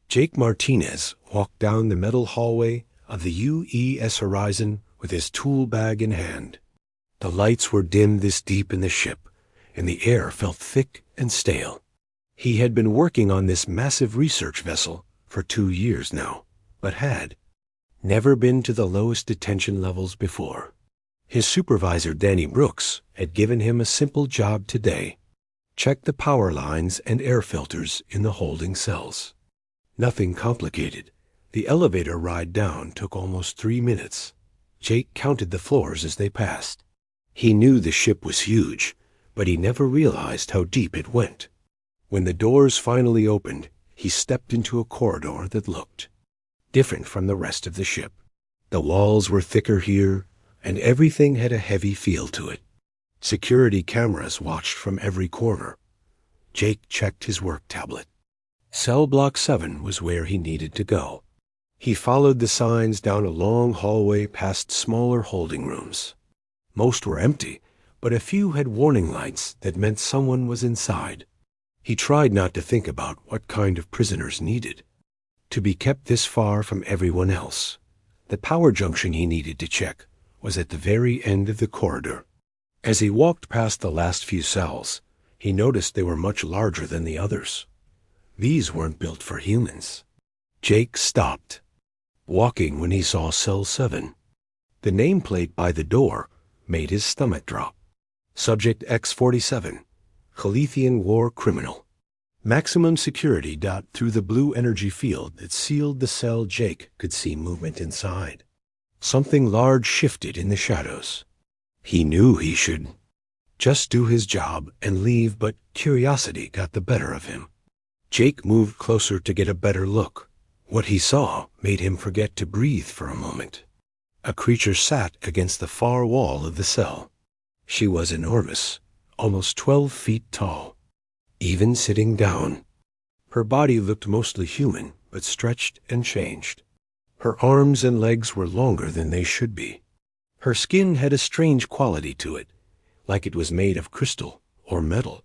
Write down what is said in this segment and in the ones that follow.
Jake Martinez walked down the metal hallway of the UES Horizon with his tool bag in hand. The lights were dim this deep in the ship, and the air felt thick and stale. He had been working on this massive research vessel for 2 years now, but had never been to the lowest detention levels before. His supervisor, Danny Brooks, had given him a simple job today: check the power lines and air filters in the holding cells. Nothing complicated. The elevator ride down took almost 3 minutes. Jake counted the floors as they passed. He knew the ship was huge, but he never realized how deep it went. When the doors finally opened, he stepped into a corridor that looked different from the rest of the ship. The walls were thicker here, and everything had a heavy feel to it. Security cameras watched from every corner. Jake checked his work tablet. Cell Block 7 was where he needed to go. He followed the signs down a long hallway past smaller holding rooms. Most were empty, but a few had warning lights that meant someone was inside. He tried not to think about what kind of prisoners needed to be kept this far from everyone else. The power junction he needed to check was at the very end of the corridor. As he walked past the last few cells, he noticed they were much larger than the others. These weren't built for humans. Jake stopped, walking when he saw Cell 7. The nameplate by the door made his stomach drop. Subject X-47, Khalithian war criminal. Maximum security. Through the blue energy field that sealed the cell, Jake could see movement inside. Something large shifted in the shadows. He knew he should just do his job and leave, but curiosity got the better of him. Jake moved closer to get a better look. What he saw made him forget to breathe for a moment. A creature sat against the far wall of the cell. She was enormous, almost 12 feet tall. Even sitting down, her body looked mostly human, but stretched and changed. Her arms and legs were longer than they should be. Her skin had a strange quality to it, like it was made of crystal or metal.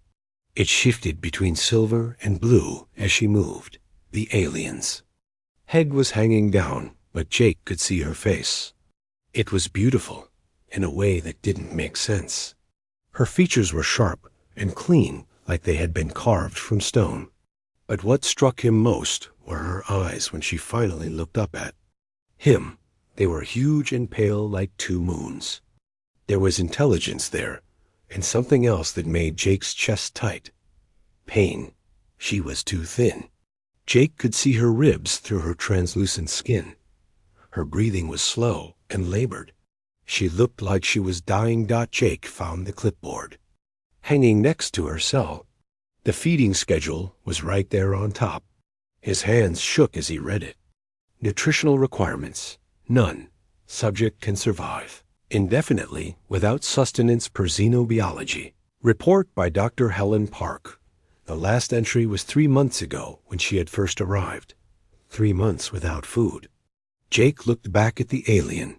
It shifted between silver and blue as she moved. The alien's head was hanging down, but Jake could see her face. It was beautiful in a way that didn't make sense. Her features were sharp and clean, like they had been carved from stone. But what struck him most were her eyes when she finally looked up at him. They were huge and pale like 2 moons. There was intelligence there, and something else that made Jake's chest tight. Pain. She was too thin. Jake could see her ribs through her translucent skin. Her breathing was slow and labored. She looked like she was dying. Jake found the clipboard hanging next to her cell. The feeding schedule was right there on top. His hands shook as he read it. Nutritional requirements: none. Subject can survive indefinitely without sustenance per xenobiology. Report by Dr. Helen Park. The last entry was 3 months ago when she had first arrived. 3 months without food. Jake looked back at the alien.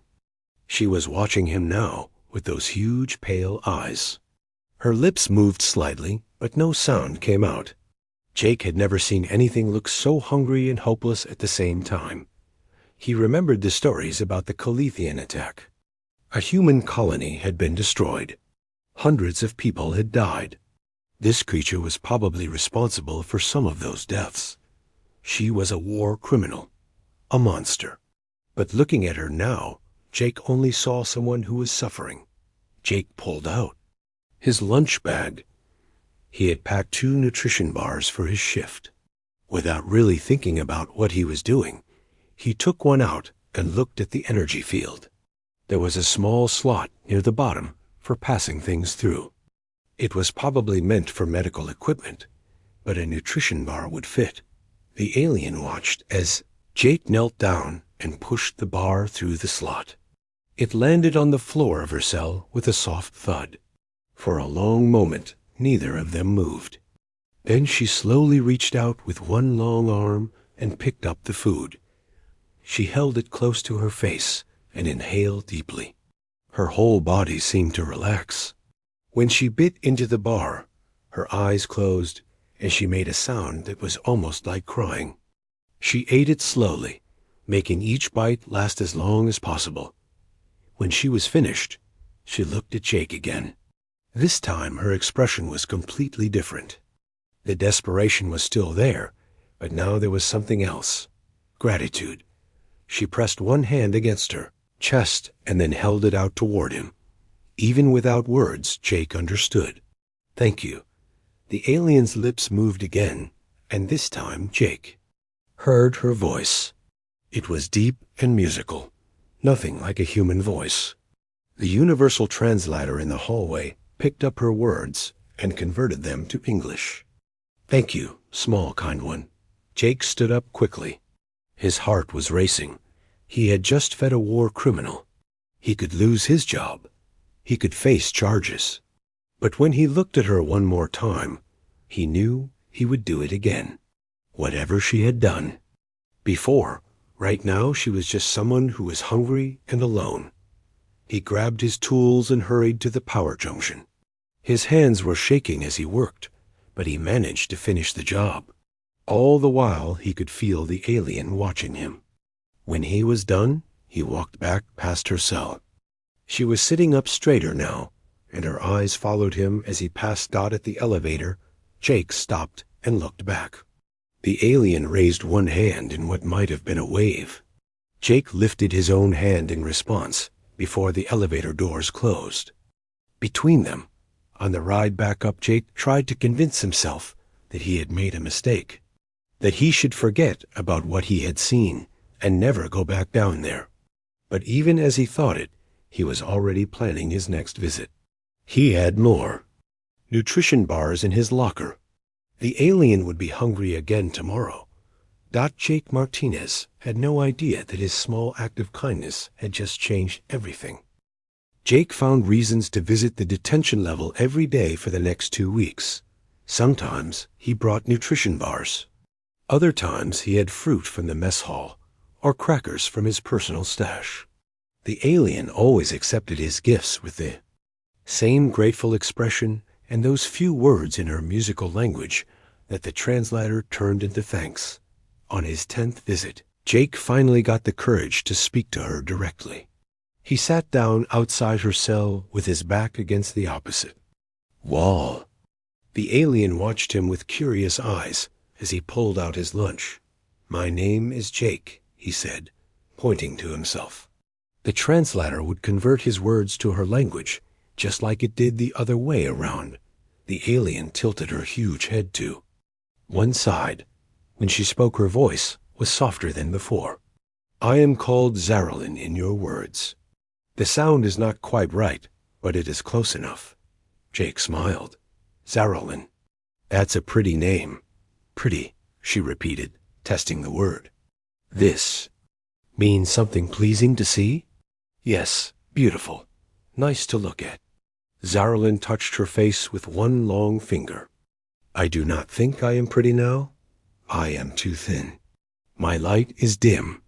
She was watching him now with those huge pale eyes. Her lips moved slightly, but no sound came out. Jake had never seen anything look so hungry and hopeless at the same time. He remembered the stories about the Khalithian attack. A human colony had been destroyed. Hundreds of people had died. This creature was probably responsible for some of those deaths. She was a war criminal, a monster. But looking at her now, Jake only saw someone who was suffering. Jake pulled out his lunch bag. He had packed 2 nutrition bars for his shift. Without really thinking about what he was doing, he took one out and looked at the energy field. There was a small slot near the bottom for passing things through. It was probably meant for medical equipment, but a nutrition bar would fit. The alien watched as Jake knelt down and pushed the bar through the slot. It landed on the floor of her cell with a soft thud. For a long moment, neither of them moved. Then she slowly reached out with one long arm and picked up the food. She held it close to her face and inhaled deeply. Her whole body seemed to relax. When she bit into the bar, her eyes closed and she made a sound that was almost like crying. She ate it slowly, making each bite last as long as possible. When she was finished, she looked at Jake again. This time her expression was completely different. The desperation was still there, but now there was something else. Gratitude. She pressed one hand against her chest and then held it out toward him. Even without words, Jake understood. Thank you. The alien's lips moved again, and this time Jake heard her voice. It was deep and musical, nothing like a human voice. The universal translator in the hallway picked up her words and converted them to English. Thank you, small kind one. Jake stood up quickly. His heart was racing. He had just fed a war criminal. He could lose his job. He could face charges. But when he looked at her one more time, he knew he would do it again. Whatever she had done. Before, right now she was just someone who was hungry and alone. He grabbed his tools and hurried to the power junction. His hands were shaking as he worked, but he managed to finish the job. All the while he could feel the alien watching him. When he was done, he walked back past her cell. She was sitting up straighter now, and her eyes followed him as he passed Dot at the elevator. Jake stopped and looked back. The alien raised one hand in what might have been a wave. Jake lifted his own hand in response before the elevator doors closed. Between them, on the ride back up, Jake tried to convince himself that he had made a mistake, that he should forget about what he had seen and never go back down there. But even as he thought it, he was already planning his next visit. He had more nutrition bars in his locker. The alien would be hungry again tomorrow. Jake Martinez had no idea that his small act of kindness had just changed everything. Jake found reasons to visit the detention level every day for the next 2 weeks. Sometimes he brought nutrition bars. Other times he had fruit from the mess hall or crackers from his personal stash. The alien always accepted his gifts with the same grateful expression and those few words in her musical language that the translator turned into thanks. On his 10th visit, Jake finally got the courage to speak to her directly. He sat down outside her cell with his back against the opposite wall. The alien watched him with curious eyes as he pulled out his lunch. My name is Jake, he said, pointing to himself. The translator would convert his words to her language, just like it did the other way around. The alien tilted her huge head to one side. When she spoke, her voice was softer than before. I am called Zaralin in your words. The sound is not quite right, but it is close enough. Jake smiled. Zaralin. That's a pretty name. Pretty, she repeated, testing the word. This means something pleasing to see? Yes, beautiful. Nice to look at. Zaralin touched her face with one long finger. I do not think I am pretty now. I am too thin. My light is dim.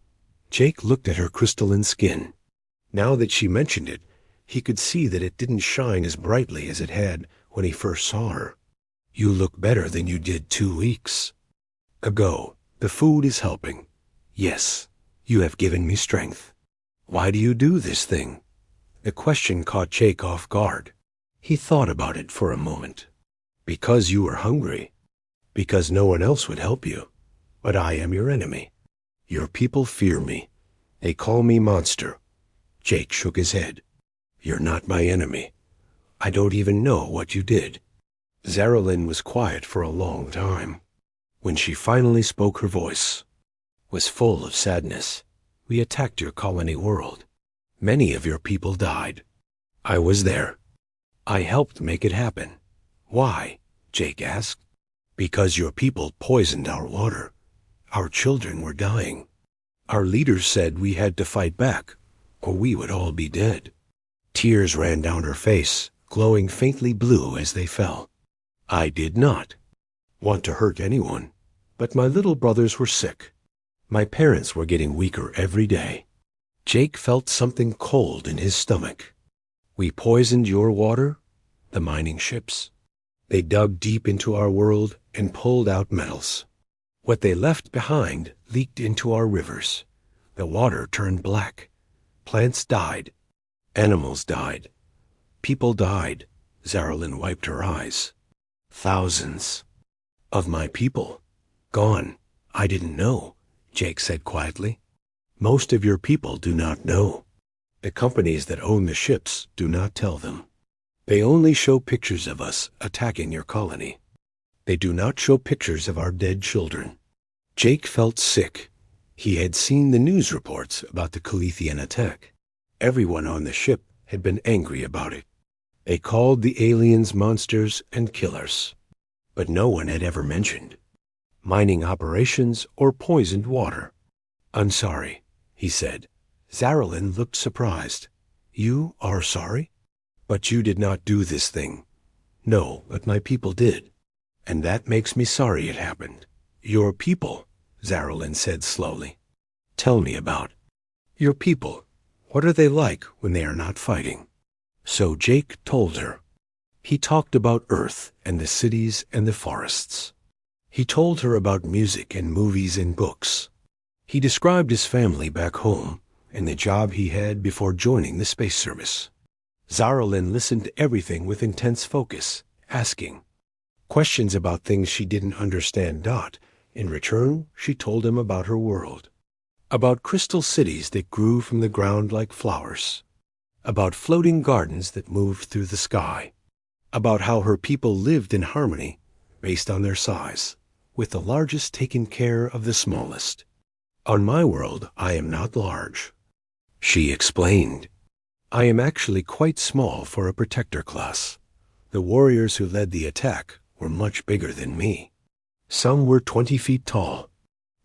Jake looked at her crystalline skin. Now that she mentioned it, he could see that it didn't shine as brightly as it had when he first saw her. You look better than you did 2 weeks ago. The food is helping. Yes, you have given me strength. Why do you do this thing? The question caught Jake off guard. He thought about it for a moment. Because you are hungry. Because no one else would help you. But I am your enemy. Your people fear me. They call me monster. Jake shook his head. You're not my enemy. I don't even know what you did. Zaralin was quiet for a long time. When she finally spoke, her voice was full of sadness. We attacked your colony world. Many of your people died. I was there. I helped make it happen. Why? Jake asked. Because your people poisoned our water. Our children were dying. Our leaders said we had to fight back, or we would all be dead. Tears ran down her face, glowing faintly blue as they fell. I did not want to hurt anyone, but my little brothers were sick. My parents were getting weaker every day. Jake felt something cold in his stomach. We poisoned your water, the mining ships. They dug deep into our world and pulled out metals. What they left behind leaked into our rivers. The water turned black. Plants died. Animals died. People died. Zaralyn wiped her eyes. Thousands of my people gone. I didn't know, Jake said quietly. Most of your people do not know. The companies that own the ships do not tell them. They only show pictures of us attacking your colony. They do not show pictures of our dead children. Jake felt sick. He had seen the news reports about the Calithian attack. Everyone on the ship had been angry about it. They called the aliens monsters and killers. But no one had ever mentioned mining operations or poisoned water. I'm sorry, he said. Zaralyn looked surprised. You are sorry? But you did not do this thing. No, but my people did. And that makes me sorry it happened. Your people, Zaralyn said slowly. Tell me about your people. What are they like when they are not fighting? So Jake told her. He talked about Earth and the cities and the forests. He told her about music and movies and books. He described his family back home and the job he had before joining the space service. Zaralyn listened to everything with intense focus, asking questions about things she didn't understand. In return, she told him about her world, about crystal cities that grew from the ground like flowers, about floating gardens that moved through the sky, about how her people lived in harmony based on their size, with the largest taking care of the smallest. On my world, I am not large, she explained. I am actually quite small for a protector class. The warriors who led the attack were much bigger than me. Some were 20 feet tall.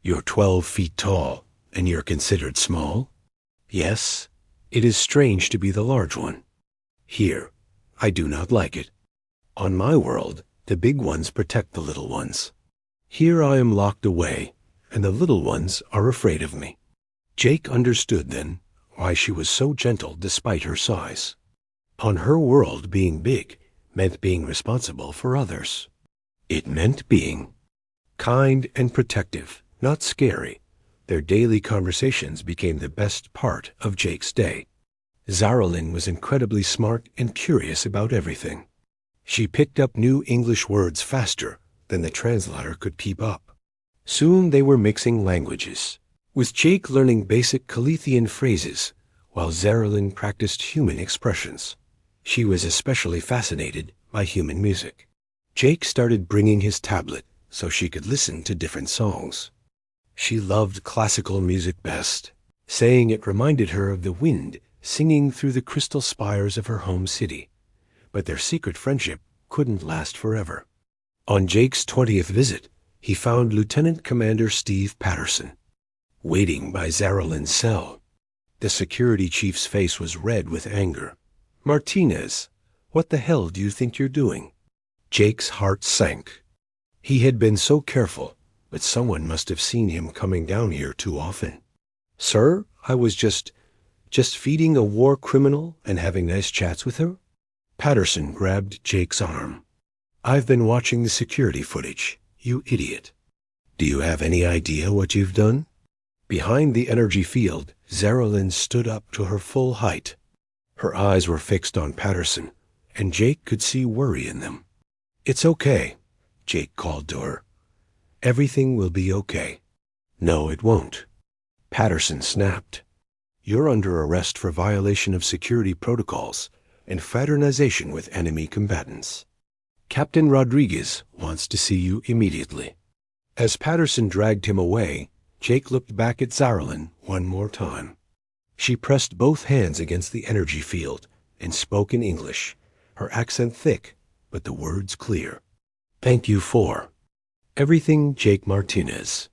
You're 12 feet tall, and you're considered small? Yes, it is strange to be the large one. Here, I do not like it. On my world, the big ones protect the little ones. Here I am locked away, and the little ones are afraid of me. Jake understood then why she was so gentle despite her size. On her world, being big meant being responsible for others. It meant being kind and protective, not scary. Their daily conversations became the best part of Jake's day. Zaralyn was incredibly smart and curious about everything. She picked up new English words faster than the translator could keep up. Soon they were mixing languages, with Jake learning basic Calithian phrases while Zaralyn practiced human expressions. She was especially fascinated by human music. Jake started bringing his tablet so she could listen to different songs. She loved classical music best, saying it reminded her of the wind singing through the crystal spires of her home city. But their secret friendship couldn't last forever. On Jake's 20th visit, he found Lieutenant Commander Steve Patterson waiting by Zaralyn's cell. The security chief's face was red with anger. Martinez, what the hell do you think you're doing? Jake's heart sank. He had been so careful, but someone must have seen him coming down here too often. Sir, I was just feeding a war criminal and having nice chats with her. Patterson grabbed Jake's arm. I've been watching the security footage, you idiot. Do you have any idea what you've done? Behind the energy field, Zaralyn stood up to her full height. Her eyes were fixed on Patterson, and Jake could see worry in them. It's okay, Jake called to her. Everything will be okay. No, it won't. Patterson snapped. You're under arrest for violation of security protocols and fraternization with enemy combatants. Captain Rodriguez wants to see you immediately. As Patterson dragged him away, Jake looked back at Zaralyn one more time. She pressed both hands against the energy field and spoke in English, her accent thick, but the words clear. Thank you for everything, Jake Martinez.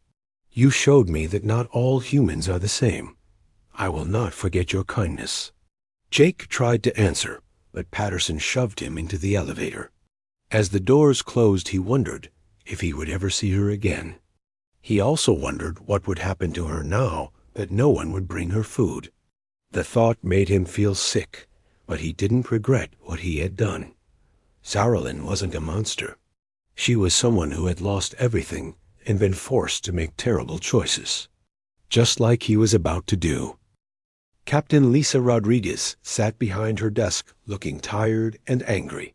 You showed me that not all humans are the same. I will not forget your kindness. Jake tried to answer, but Patterson shoved him into the elevator. As the doors closed, he wondered if he would ever see her again. He also wondered what would happen to her now that no one would bring her food. The thought made him feel sick, but he didn't regret what he had done. Zaralyn wasn't a monster. She was someone who had lost everything and been forced to make terrible choices, just like he was about to do. Captain Lisa Rodriguez sat behind her desk looking tired and angry.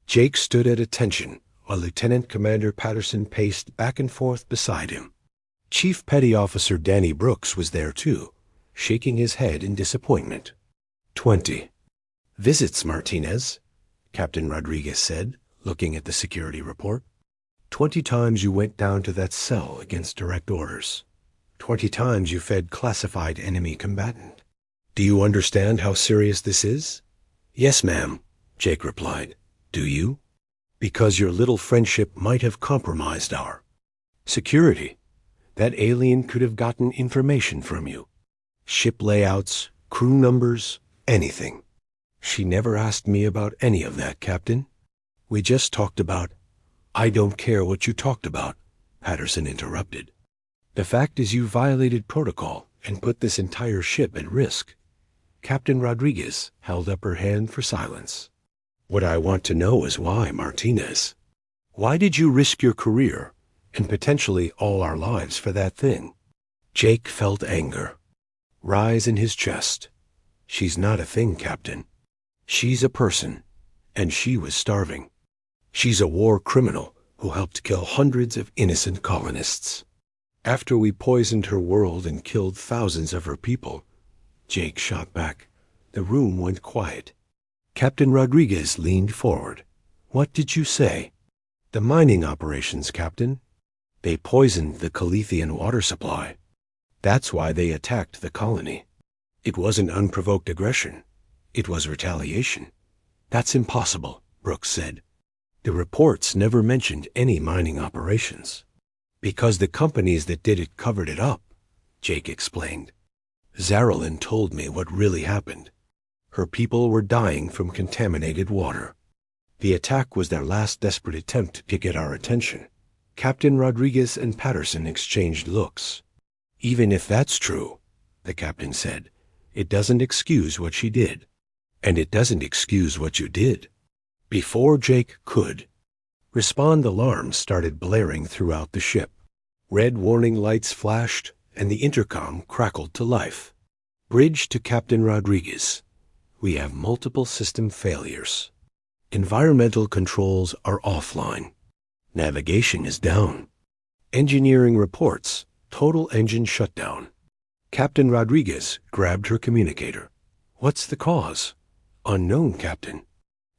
Jake stood at attention while Lieutenant Commander Patterson paced back and forth beside him. Chief Petty Officer Danny Brooks was there too, shaking his head in disappointment. 20 visits, Martinez, Captain Rodriguez said, looking at the security report. 20 times you went down to that cell against direct orders. 20 times you fed classified enemy combatant. Do you understand how serious this is? Yes, ma'am, Jake replied. Do you? Because your little friendship might have compromised our security. That alien could have gotten information from you. Ship layouts, crew numbers, anything. She never asked me about any of that, Captain. We just talked about— I don't care what you talked about, Patterson interrupted. The fact is you violated protocol and put this entire ship at risk. Captain Rodriguez held up her hand for silence. What I want to know is why, Martinez. Why did you risk your career and potentially all our lives for that thing? Jake felt anger rise in his chest. She's not a thing, Captain. She's a person, and she was starving. She's a war criminal who helped kill hundreds of innocent colonists. After we poisoned her world and killed thousands of her people, Jake shot back. The room went quiet. Captain Rodriguez leaned forward. What did you say? The mining operations, Captain. They poisoned the Calithian water supply. That's why they attacked the colony. It wasn't unprovoked aggression. It was retaliation. That's impossible, Brooks said. The reports never mentioned any mining operations. Because the companies that did it covered it up, Jake explained. Zarelyn told me what really happened. Her people were dying from contaminated water. The attack was their last desperate attempt to get our attention. Captain Rodriguez and Patterson exchanged looks. Even if that's true, the captain said, it doesn't excuse what she did. And it doesn't excuse what you did. Before Jake could respond, alarms started blaring throughout the ship. Red warning lights flashed, and the intercom crackled to life. Bridge to Captain Rodriguez. We have multiple system failures. Environmental controls are offline. Navigation is down. Engineering reports total engine shutdown. Captain Rodriguez grabbed her communicator. What's the cause? Unknown, Captain.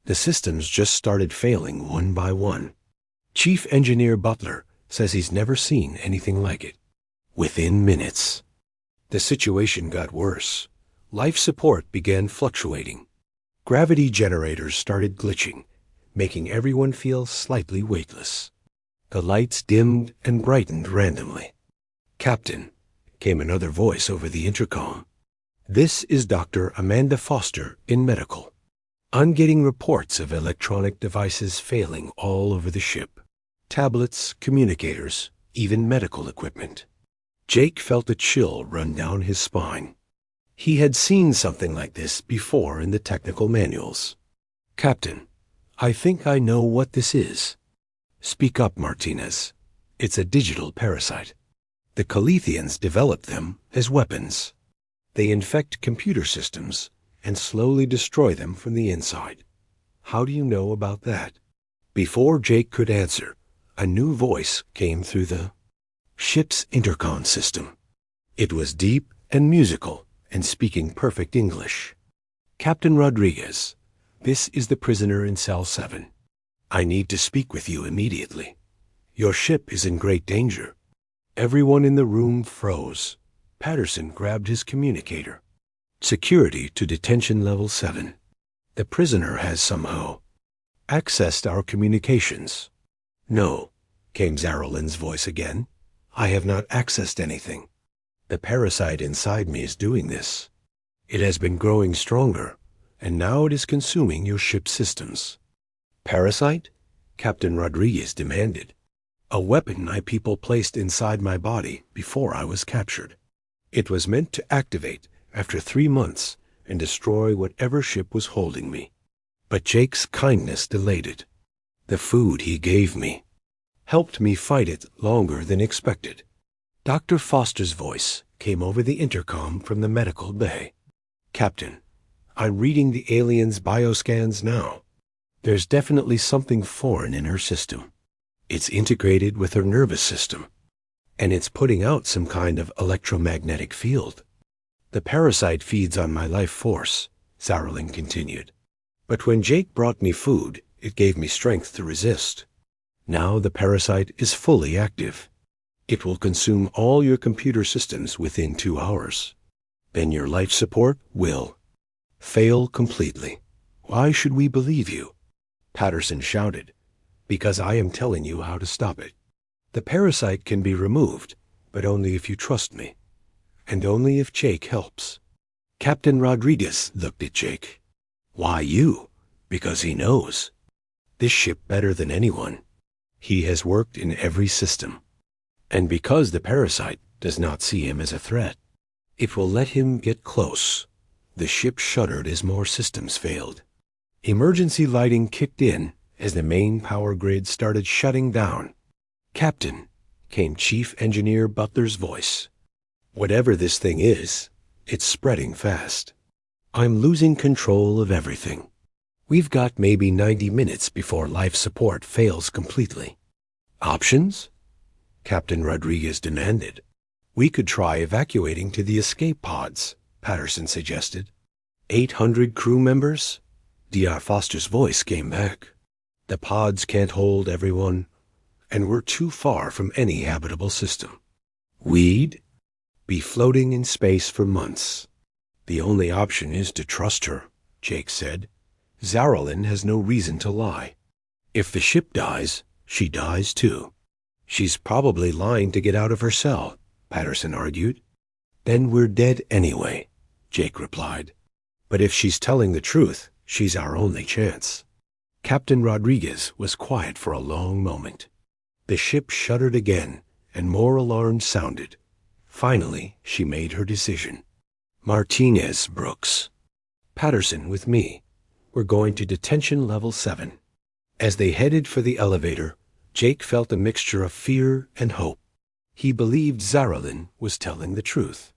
The systems just started failing one by one. Chief Engineer Butler says he's never seen anything like it. Within minutes. The situation got worse. Life support began fluctuating. Gravity generators started glitching, making everyone feel slightly weightless. The lights dimmed and brightened randomly. Captain, came another voice over the intercom. This is Dr. Amanda Foster in medical. I'm getting reports of electronic devices failing all over the ship. Tablets, communicators, even medical equipment. Jake felt a chill run down his spine. He had seen something like this before in the technical manuals. Captain, I think I know what this is. Speak up, Martinez. It's a digital parasite. The Calithians developed them as weapons. They infect computer systems and slowly destroy them from the inside. How do you know about that? Before Jake could answer, a new voice came through the ship's intercom system. It was deep and musical and speaking perfect English. Captain Rodriguez, this is the prisoner in Cell 7. I need to speak with you immediately. Your ship is in great danger. Everyone in the room froze. Patterson grabbed his communicator. Security to detention level 7. The prisoner has somehow accessed our communications. No, came Zarelyn's voice again. I have not accessed anything. The parasite inside me is doing this. It has been growing stronger, and now it is consuming your ship's systems. Parasite? Captain Rodriguez demanded. A weapon my people placed inside my body before I was captured. It was meant to activate after 3 months and destroy whatever ship was holding me. But Jake's kindness delayed it. The food he gave me. helped me fight it longer than expected. Dr. Foster's voice came over the intercom from the medical bay. Captain, I'm reading the alien's bioscans now. There's definitely something foreign in her system. It's integrated with her nervous system, and it's putting out some kind of electromagnetic field. The parasite feeds on my life force, Zarlin continued. But when Jake brought me food, it gave me strength to resist. Now the parasite is fully active. It will consume all your computer systems within 2 hours. Then your life support will fail completely. Why should we believe you? Patterson shouted. Because I am telling you how to stop it. The parasite can be removed, but only if you trust me. And only if Jake helps. Captain Rodriguez looked at Jake. Why you? Because he knows this ship better than anyone. He has worked in every system. And because the parasite does not see him as a threat, it will let him get close. The ship shuddered as more systems failed. Emergency lighting kicked in as the main power grid started shutting down. Captain, came Chief Engineer Butler's voice. Whatever this thing is, it's spreading fast. I'm losing control of everything. We've got maybe 90 minutes before life support fails completely. Options? Captain Rodriguez demanded. We could try evacuating to the escape pods, Patterson suggested. 800 crew members? Dr. Foster's voice came back. The pods can't hold everyone, and we're too far from any habitable system. We'd be floating in space for months. The only option is to trust her, Jake said. Zarlin has no reason to lie. If the ship dies, she dies too. She's probably lying to get out of her cell, Patterson argued. Then we're dead anyway, Jake replied. But if she's telling the truth, she's our only chance. Captain Rodriguez was quiet for a long moment. The ship shuddered again, and more alarms sounded. Finally, she made her decision. Martinez, Brooks. Patterson with me. We're going to detention level 7. As they headed for the elevator, Jake felt a mixture of fear and hope. He believed Zarlin was telling the truth.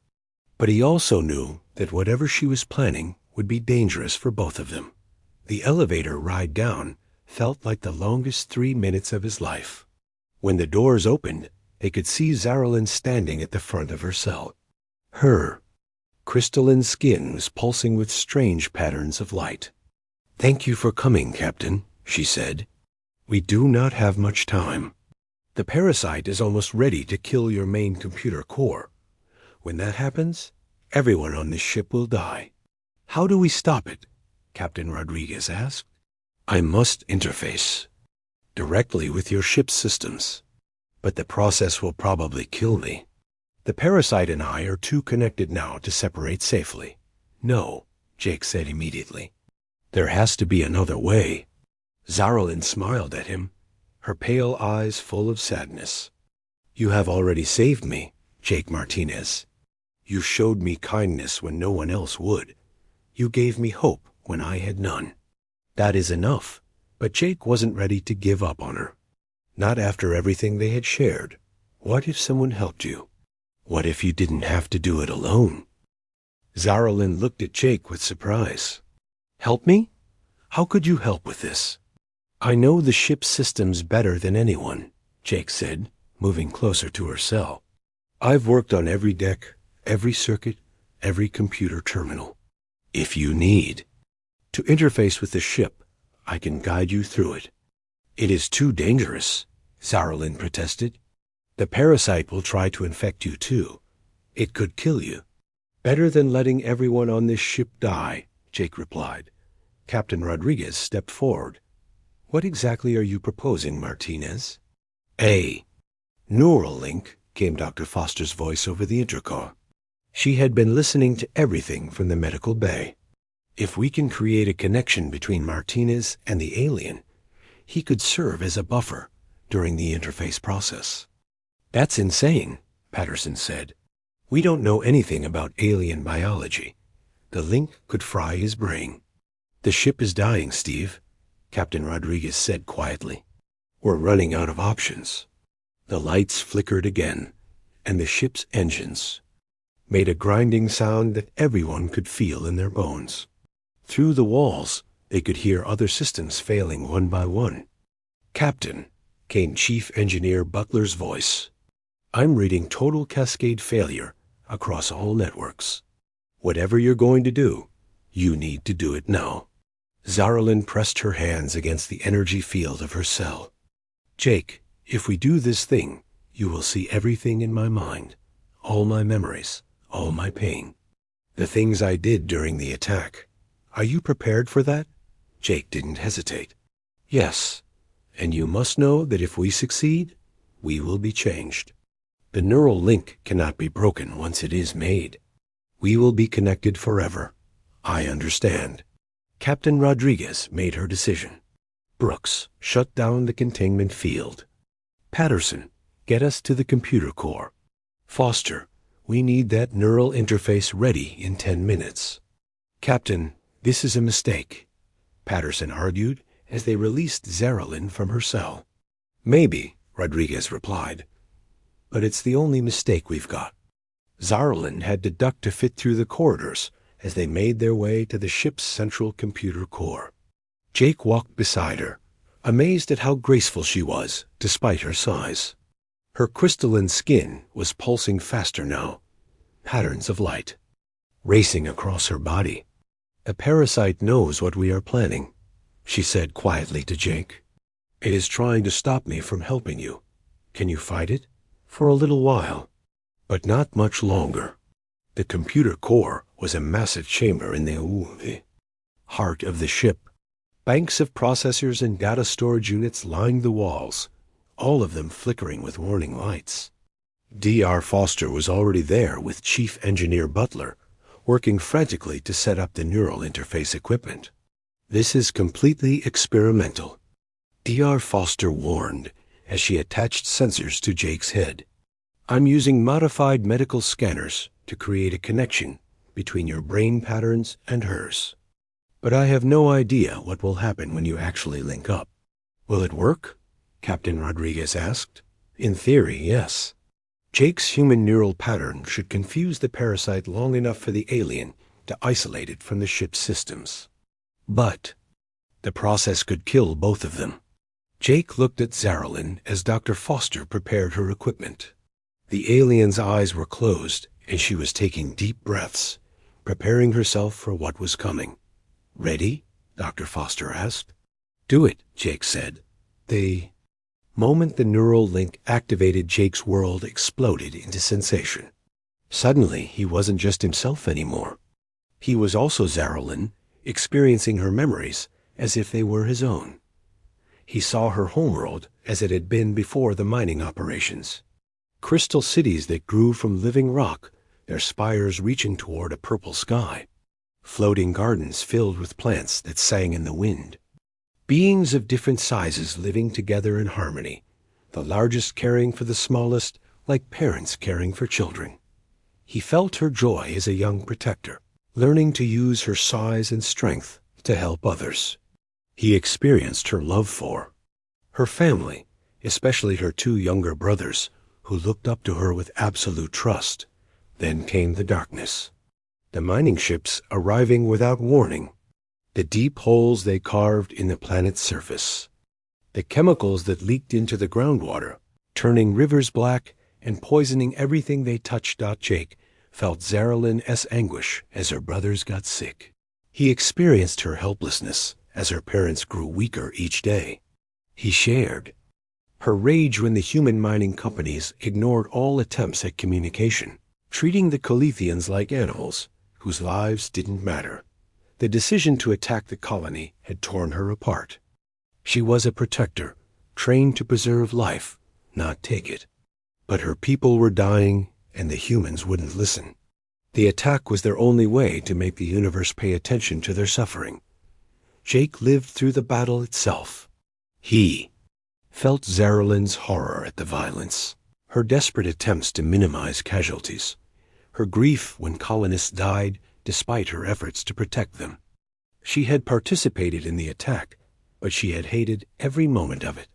But he also knew that whatever she was planning would be dangerous for both of them. The elevator ride down felt like the longest 3 minutes of his life. When the doors opened, they could see Zarlin standing at the front of her cell. Her crystalline skin was pulsing with strange patterns of light. Thank you for coming, Captain, she said. We do not have much time. The parasite is almost ready to kill your main computer core. When that happens, everyone on this ship will die. How do we stop it? Captain Rodriguez asked. I must interface directly with your ship's systems, but the process will probably kill me. The parasite and I are too connected now to separate safely. No, Jake said immediately. There has to be another way. Zarlin smiled at him, her pale eyes full of sadness. You have already saved me, Jake Martinez. You showed me kindness when no one else would. You gave me hope when I had none. That is enough, but Jake wasn't ready to give up on her. Not after everything they had shared. What if someone helped you? What if you didn't have to do it alone? Zarlin looked at Jake with surprise. Help me? How could you help with this? I know the ship's systems better than anyone, Jake said, moving closer to her cell. I've worked on every deck, every circuit, every computer terminal. If you need to interface with the ship, I can guide you through it. It is too dangerous, Zarlin protested. The parasite will try to infect you too. It could kill you. Better than letting everyone on this ship die, Jake replied. Captain Rodriguez stepped forward. What exactly are you proposing, Martinez? A neural link, came Dr. Foster's voice over the intercom. She had been listening to everything from the medical bay. If we can create a connection between Martinez and the alien, he could serve as a buffer during the interface process. That's insane, Patterson said. We don't know anything about alien biology. The link could fry his brain. The ship is dying, Steve, Captain Rodriguez said quietly. We're running out of options. The lights flickered again, and the ship's engines made a grinding sound that everyone could feel in their bones. Through the walls, they could hear other systems failing one by one. "Captain," came Chief Engineer Butler's voice, "I'm reading total cascade failure across all networks. Whatever you're going to do, you need to do it now." Zaralyn pressed her hands against the energy field of her cell. "Jake, if we do this thing, you will see everything in my mind, all my memories, all my pain. The things I did during the attack. Are you prepared for that?" Jake didn't hesitate. "Yes, and you must know that if we succeed, we will be changed. The neural link cannot be broken once it is made. We will be connected forever. I understand." Captain Rodriguez made her decision. "Brooks, shut down the containment field. Patterson, get us to the computer core. Foster, we need that neural interface ready in 10 minutes. "Captain, this is a mistake," Patterson argued as they released Zaralyn from her cell. "Maybe," Rodriguez replied, "but it's the only mistake we've got." Zaralyn had to duck to fit through the corridors as they made their way to the ship's central computer core. Jake walked beside her, amazed at how graceful she was, despite her size. Her crystalline skin was pulsing faster now, patterns of light racing across her body. "A parasite knows what we are planning," she said quietly to Jake. "It is trying to stop me from helping you. Can you fight it?" "For a little while, but not much longer." The computer core was a massive chamber in the heart of the ship. Banks of processors and data storage units lined the walls, all of them flickering with warning lights. Dr. Foster was already there with Chief Engineer Butler, working frantically to set up the neural interface equipment. "This is completely experimental," Dr. Foster warned as she attached sensors to Jake's head. "I'm using modified medical scanners to create a connection between your brain patterns and hers. But I have no idea what will happen when you actually link up." "Will it work?" Captain Rodriguez asked. "In theory, yes. Jake's human neural pattern should confuse the parasite long enough for the alien to isolate it from the ship's systems. But the process could kill both of them." Jake looked at Zaralyn as Dr. Foster prepared her equipment. The alien's eyes were closed, and she was taking deep breaths, preparing herself for what was coming. "Ready?" Dr. Foster asked. "Do it," Jake said. The moment the neural link activated, Jake's world exploded into sensation. Suddenly, he wasn't just himself anymore. He was also Zaralyn, experiencing her memories as if they were his own. He saw her homeworld as it had been before the mining operations. Crystal cities that grew from living rock, their spires reaching toward a purple sky. Floating gardens filled with plants that sang in the wind. Beings of different sizes living together in harmony, the largest caring for the smallest like parents caring for children. He felt her joy as a young protector, learning to use her size and strength to help others. He experienced her love for her family, especially her 2 younger brothers, who looked up to her with absolute trust. Then came the darkness. The mining ships arriving without warning. The deep holes they carved in the planet's surface. The chemicals that leaked into the groundwater, turning rivers black and poisoning everything they touched. Jake felt Zaralyn's anguish as her brothers got sick. He experienced her helplessness as her parents grew weaker each day. He shared her rage when the human mining companies ignored all attempts at communication, treating the Calithians like animals whose lives didn't matter. The decision to attack the colony had torn her apart. She was a protector, trained to preserve life, not take it. But her people were dying, and the humans wouldn't listen. The attack was their only way to make the universe pay attention to their suffering. Jake lived through the battle itself. He felt Zaralyn's horror at the violence, her desperate attempts to minimize casualties, her grief when colonists died despite her efforts to protect them. She had participated in the attack, but she had hated every moment of it.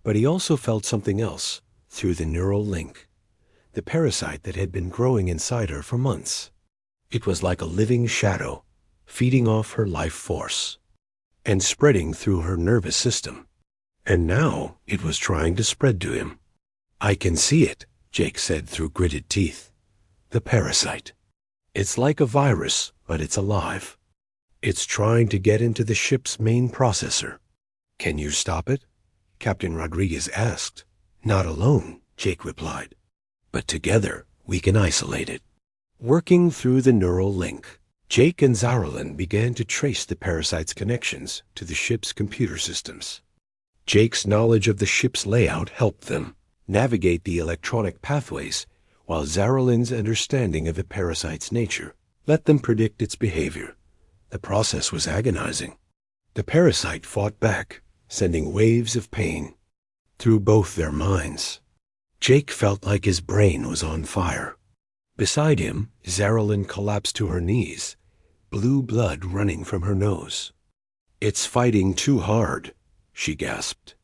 But he also felt something else through the neural link, the parasite that had been growing inside her for months. It was like a living shadow, feeding off her life force and spreading through her nervous system. And now it was trying to spread to him. "I can see it," Jake said through gritted teeth. "The parasite. It's like a virus, but it's alive. It's trying to get into the ship's main processor." "Can you stop it?" Captain Rodriguez asked. "Not alone," Jake replied. "But together we can isolate it." Working through the neural link, Jake and Zaralyn began to trace the parasite's connections to the ship's computer systems. Jake's knowledge of the ship's layout helped them navigate the electronic pathways, while Zaralyn's understanding of the parasite's nature let them predict its behavior. The process was agonizing. The parasite fought back, sending waves of pain through both their minds. Jake felt like his brain was on fire. Beside him, Zaralyn collapsed to her knees, blue blood running from her nose. "It's fighting too hard," she gasped.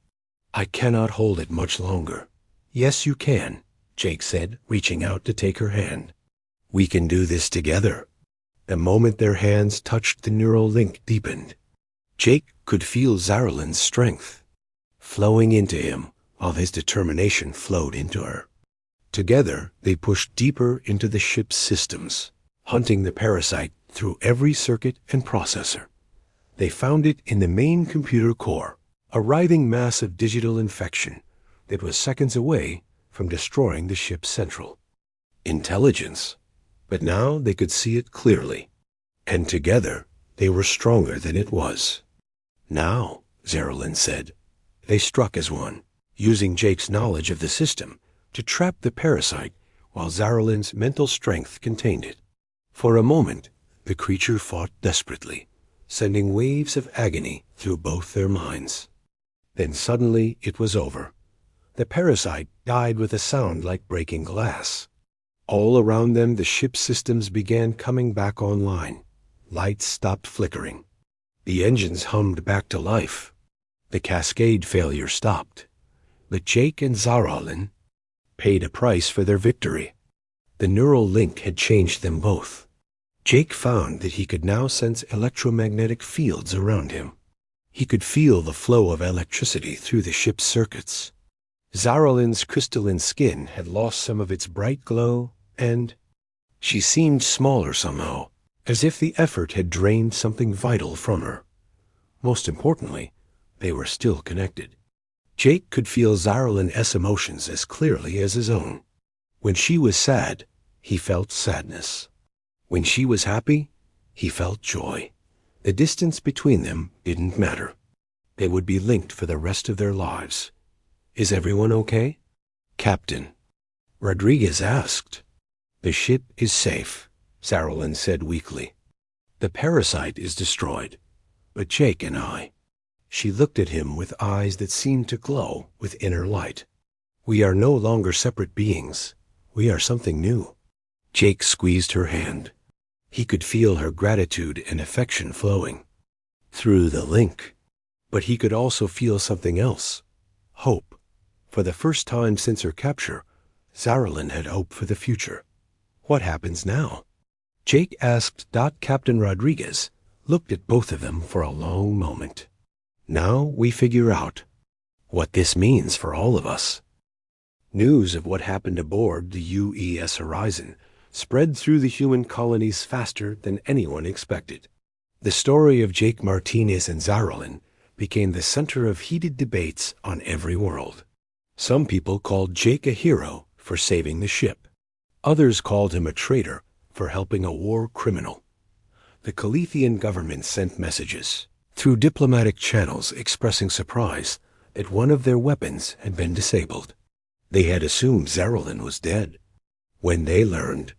"I cannot hold it much longer." "Yes, you can," Jake said, reaching out to take her hand. "We can do this together." The moment their hands touched, the neural link deepened. Jake could feel Zaralyn's strength flowing into him, while his determination flowed into her. Together, they pushed deeper into the ship's systems, hunting the parasite through every circuit and processor. They found it in the main computer core, a writhing mass of digital infection that was seconds away from destroying the ship's central intelligence. But now they could see it clearly, and together they were stronger than it was. "Now," Zaralyn said. They struck as one, using Jake's knowledge of the system to trap the parasite while Zaralyn's mental strength contained it. For a moment, the creature fought desperately, sending waves of agony through both their minds. Then suddenly it was over. The parasite died with a sound like breaking glass. All around them, the ship's systems began coming back online. Lights stopped flickering. The engines hummed back to life. The cascade failure stopped. But Jake and Zaralyn paid a price for their victory. The neural link had changed them both. Jake found that he could now sense electromagnetic fields around him. He could feel the flow of electricity through the ship's circuits. Zaralyn's crystalline skin had lost some of its bright glow, and she seemed smaller somehow, as if the effort had drained something vital from her. Most importantly, they were still connected. Jake could feel Zaralyn's emotions as clearly as his own. When she was sad, he felt sadness. When she was happy, he felt joy. The distance between them didn't matter. They would be linked for the rest of their lives. "Is everyone okay?" Captain Rodriguez asked. "The ship is safe," Zaralyn said weakly. "The parasite is destroyed, but Jake and I—" She looked at him with eyes that seemed to glow with inner light. "We are no longer separate beings. We are something new." Jake squeezed her hand. He could feel her gratitude and affection flowing through the link. But he could also feel something else, hope. For the first time since her capture, Zaralyn had hope for the future. What happens now? Jake asked. Captain Rodriguez looked at both of them for a long moment. "Now we figure out what this means for all of us." News of what happened aboard the UES Horizon spread through the human colonies faster than anyone expected. The story of Jake Martinez and Zaralyn became the center of heated debates on every world. Some people called Jake a hero for saving the ship. Others called him a traitor for helping a war criminal. The Calithian government sent messages through diplomatic channels expressing surprise that one of their weapons had been disabled. They had assumed Zaralyn was dead. When they learned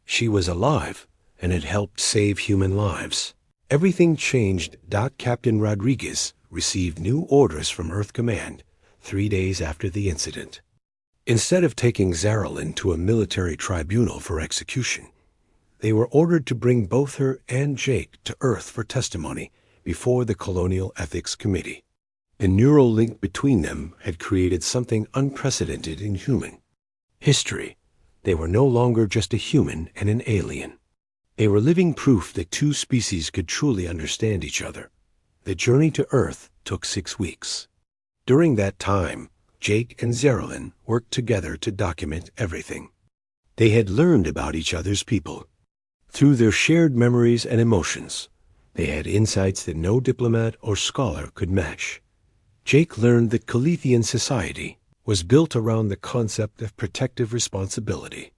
she was alive and had helped save human lives, everything changed. Captain Rodriguez received new orders from Earth Command 3 days after the incident. Instead of taking Zaralyn to a military tribunal for execution, they were ordered to bring both her and Jake to Earth for testimony before the Colonial Ethics Committee. The neural link between them had created something unprecedented in human history. They were no longer just a human and an alien. They were living proof that two species could truly understand each other. The journey to Earth took 6 weeks. During that time, Jake and Zarolin worked together to document everything. They had learned about each other's people. Through their shared memories and emotions, they had insights that no diplomat or scholar could match. Jake learned that Calithian society was built around the concept of protective responsibility.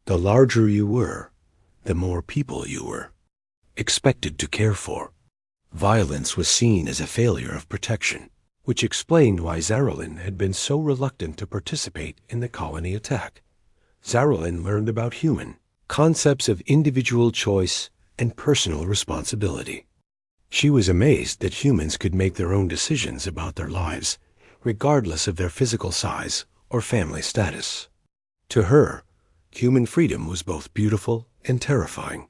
The larger you were, the more people you were expected to care for. Violence was seen as a failure of protection, which explained why Zarolin had been so reluctant to participate in the colony attack. Zarolin learned about human concepts of individual choice and personal responsibility. She was amazed that humans could make their own decisions about their lives, regardless of their physical size or family status. To her, human freedom was both beautiful and terrifying.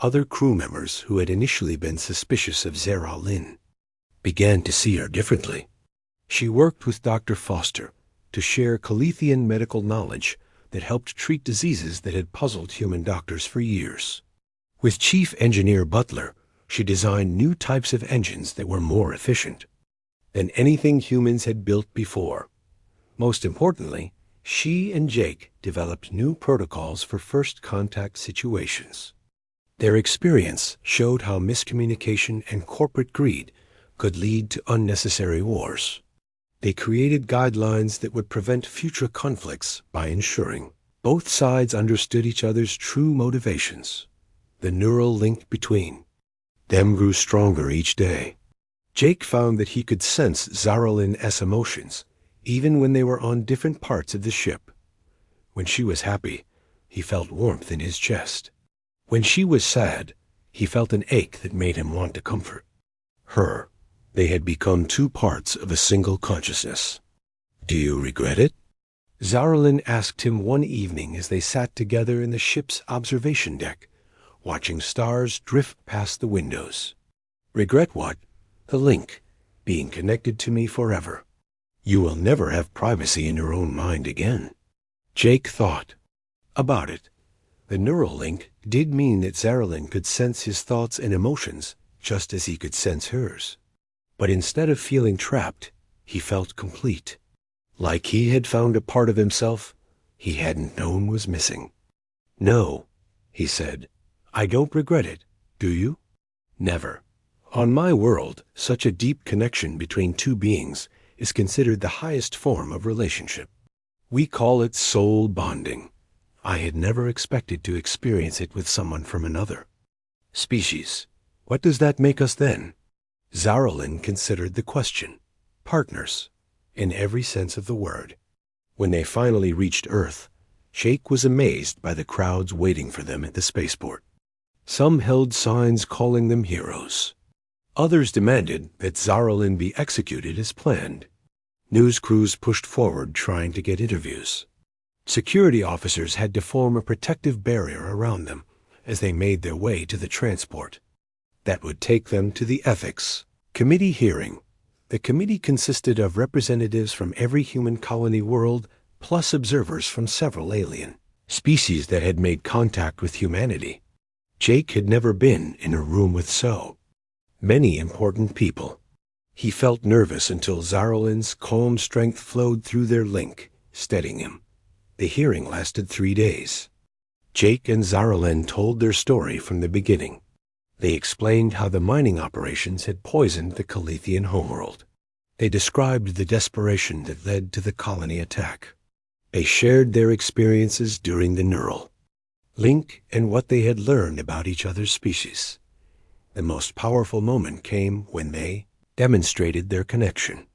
Other crew members who had initially been suspicious of Zarolin began to see her differently. She worked with Dr. Foster to share Calithian medical knowledge that helped treat diseases that had puzzled human doctors for years. With Chief Engineer Butler, she designed new types of engines that were more efficient than anything humans had built before. Most importantly, she and Jake developed new protocols for first contact situations. Their experience showed how miscommunication and corporate greed could lead to unnecessary wars. They created guidelines that would prevent future conflicts by ensuring both sides understood each other's true motivations. The neural link between them grew stronger each day. Jake found that he could sense Zarolin's emotions, even when they were on different parts of the ship. When she was happy, he felt warmth in his chest. When she was sad, he felt an ache that made him want to comfort her. They had become two parts of a single consciousness. "Do you regret it?" Zarolin asked him one evening as they sat together in the ship's observation deck, watching stars drift past the windows. "Regret what?" "The link, being connected to me forever. You will never have privacy in your own mind again." Jake thought about it. The neural link did mean that Zarolin could sense his thoughts and emotions just as he could sense hers. But instead of feeling trapped, he felt complete. Like he had found a part of himself he hadn't known was missing. "No," he said, "I don't regret it. Do you?" "Never. On my world, such a deep connection between two beings is considered the highest form of relationship. We call it soul bonding. I had never expected to experience it with someone from another species. What does that make us then?" Zarolin considered the question. Partners, in every sense of the word. When they finally reached Earth, Jake was amazed by the crowds waiting for them at the spaceport. Some held signs calling them heroes. Others demanded that Zarolin be executed as planned. News crews pushed forward trying to get interviews. Security officers had to form a protective barrier around them as they made their way to the transport that would take them to the Ethics Committee hearing. The committee consisted of representatives from every human colony world, plus observers from several alien species that had made contact with humanity. Jake had never been in a room with so many important people. He felt nervous until Zarolin's calm strength flowed through their link, steadying him. The hearing lasted 3 days. Jake and Zarolin told their story from the beginning. They explained how the mining operations had poisoned the Calithian homeworld. They described the desperation that led to the colony attack. They shared their experiences during the neural link and what they had learned about each other's species. The most powerful moment came when they demonstrated their connection.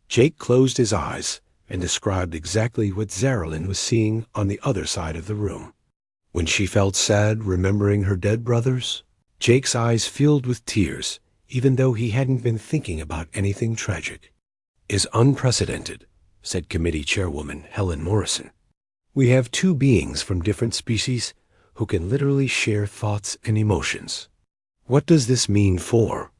Jake closed his eyes and described exactly what Zarolin was seeing on the other side of the room. When she felt sad remembering her dead brothers, Jake's eyes filled with tears, even though he hadn't been thinking about anything tragic. "Is unprecedented," said committee chairwoman Helen Morrison. "We have two beings from different species who can literally share thoughts and emotions. What does this mean for